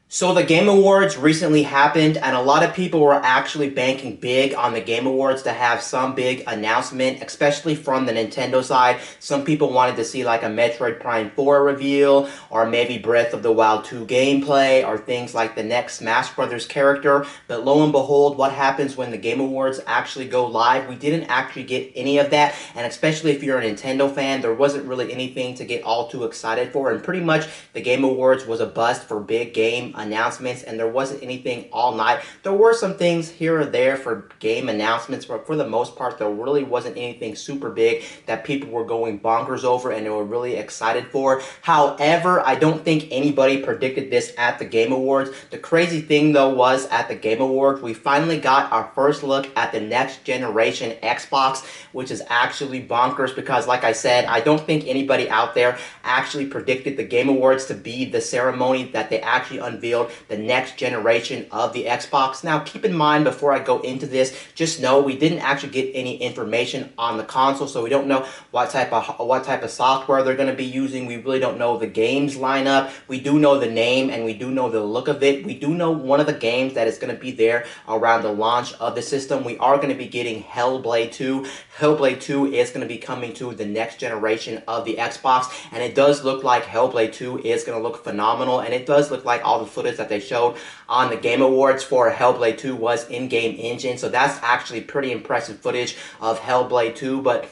So the Game Awards recently happened, and a lot of people were actually banking big on the Game Awards to have some big announcement, especially from the Nintendo side. Some people wanted to see like a Metroid Prime 4 reveal, or maybe Breath of the Wild 2 gameplay, or things like the next Smash Brothers character. But lo and behold, what happens when the Game Awards actually go live? We didn't actually get any of that, and especially if you're a Nintendo fan, there wasn't really anything to get all too excited for, and pretty much the Game Awards was a bust for big game announcements, and there wasn't anything all night. There were some things here or there for game announcements, but for the most part, there really wasn't anything super big that people were going bonkers over and they were really excited for. However, I don't think anybody predicted this at the Game Awards. The crazy thing, though, was at the Game Awards, we finally got our first look at the next generation Xbox, which is actually bonkers because, like I said, I don't think anybody out there actually predicted the Game Awards to be the ceremony that they actually unveiled the next generation of the Xbox. Now, keep in mind, before I go into this, just know we didn't actually get any information on the console, so we don't know what type of software they're going to be using. We really don't know the games lineup. We do know the name and we do know the look of it. We do know one of the games that is going to be there around the launch of the system. We are going to be getting Hellblade 2. Hellblade 2 is going to be coming to the next generation of the Xbox, and it does look like Hellblade 2 is going to look phenomenal, and it does look like all the footage that they showed on the Game Awards for Hellblade 2 was in-game engine, so that's actually pretty impressive footage of Hellblade 2. But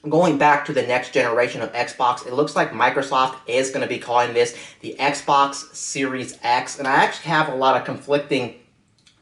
going back to the next generation of Xbox, it looks like Microsoft is going to be calling this the Xbox Series X, and I actually have a lot of conflicting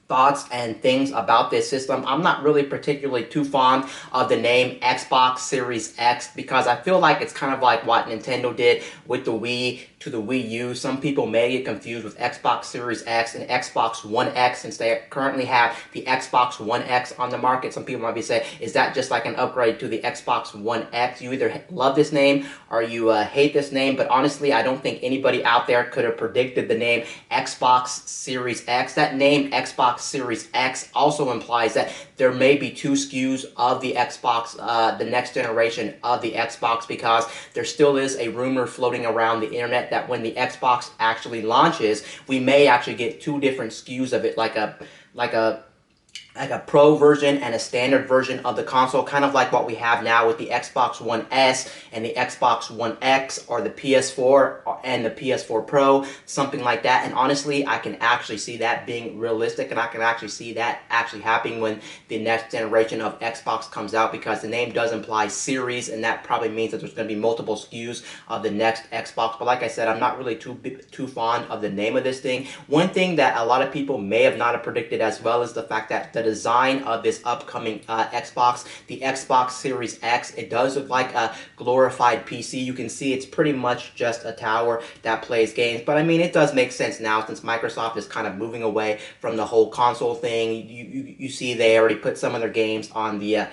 thoughts and things about this system. I'm not really particularly too fond of the name Xbox Series X because I feel like it's kind of like what Nintendo did with the Wii to the Wii U. Some people may get confused with Xbox Series X and Xbox One X since they currently have the Xbox One X on the market. Some people might be saying, is that just like an upgrade to the Xbox One X? You either love this name or you hate this name, but honestly, I don't think anybody out there could have predicted the name Xbox Series X. That name Xbox Series X also implies that there may be two SKUs of the Xbox, the next generation of the Xbox, because there still is a rumor floating around the internet that when the Xbox actually launches, we may actually get two different SKUs of it, like a pro version and a standard version of the console, kind of like what we have now with the Xbox One S and the Xbox One X, or the PS4 and the PS4 Pro, something like that. And honestly, I can actually see that being realistic, and I can actually see that actually happening when the next generation of Xbox comes out, because the name does imply series, and that probably means that there's going to be multiple SKUs of the next Xbox. But like I said, I'm not really too fond of the name of this thing. One thing that a lot of people may have not have predicted as well is the fact that the design of this upcoming Xbox, the Xbox Series X, it does look like a glorified PC. You can see it's pretty much just a tower that plays games, but I mean, it does make sense now since Microsoft is kind of moving away from the whole console thing. You see they already put some of their games on the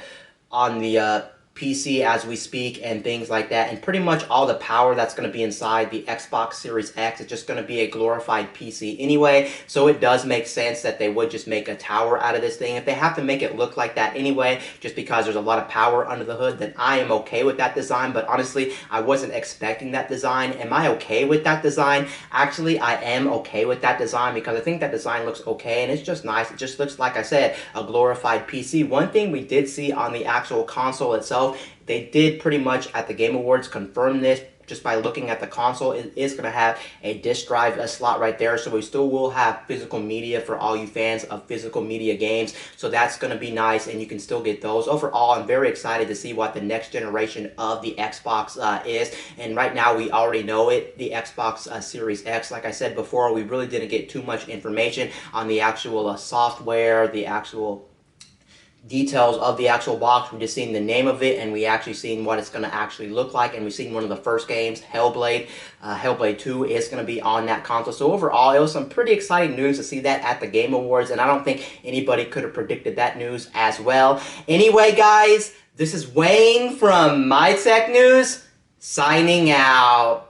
PC as we speak and things like that, and pretty much all the power that's going to be inside the Xbox Series X is just going to be a glorified PC anyway, so it does make sense that they would just make a tower out of this thing. If they have to make it look like that anyway, just because there's a lot of power under the hood, then I am okay with that design. But honestly, I wasn't expecting that design. Am I okay with that design? Actually, I am okay with that design because I think that design looks okay, and it's just nice. It just looks, like I said, a glorified PC. One thing we did see on the actual console itself, they did pretty much at the Game Awards confirm this just by looking at the console. It is going to have a disc drive slot right there, so we still will have physical media for all you fans of physical media games, so that's going to be nice, and you can still get those. Overall, I'm very excited to see what the next generation of the Xbox is, and right now we already know it, the Xbox Series X. Like I said before, we really didn't get too much information on the actual software, the actual details of the actual box. We just seen the name of it, and we actually seen what it's going to actually look like, and we've seen one of the first games, Hellblade. Hellblade 2 is going to be on that console. So overall, it was some pretty exciting news to see that at the Game Awards, and I don't think anybody could have predicted that news as well. Anyway, guys, this is Wayne from My Tech News, signing out.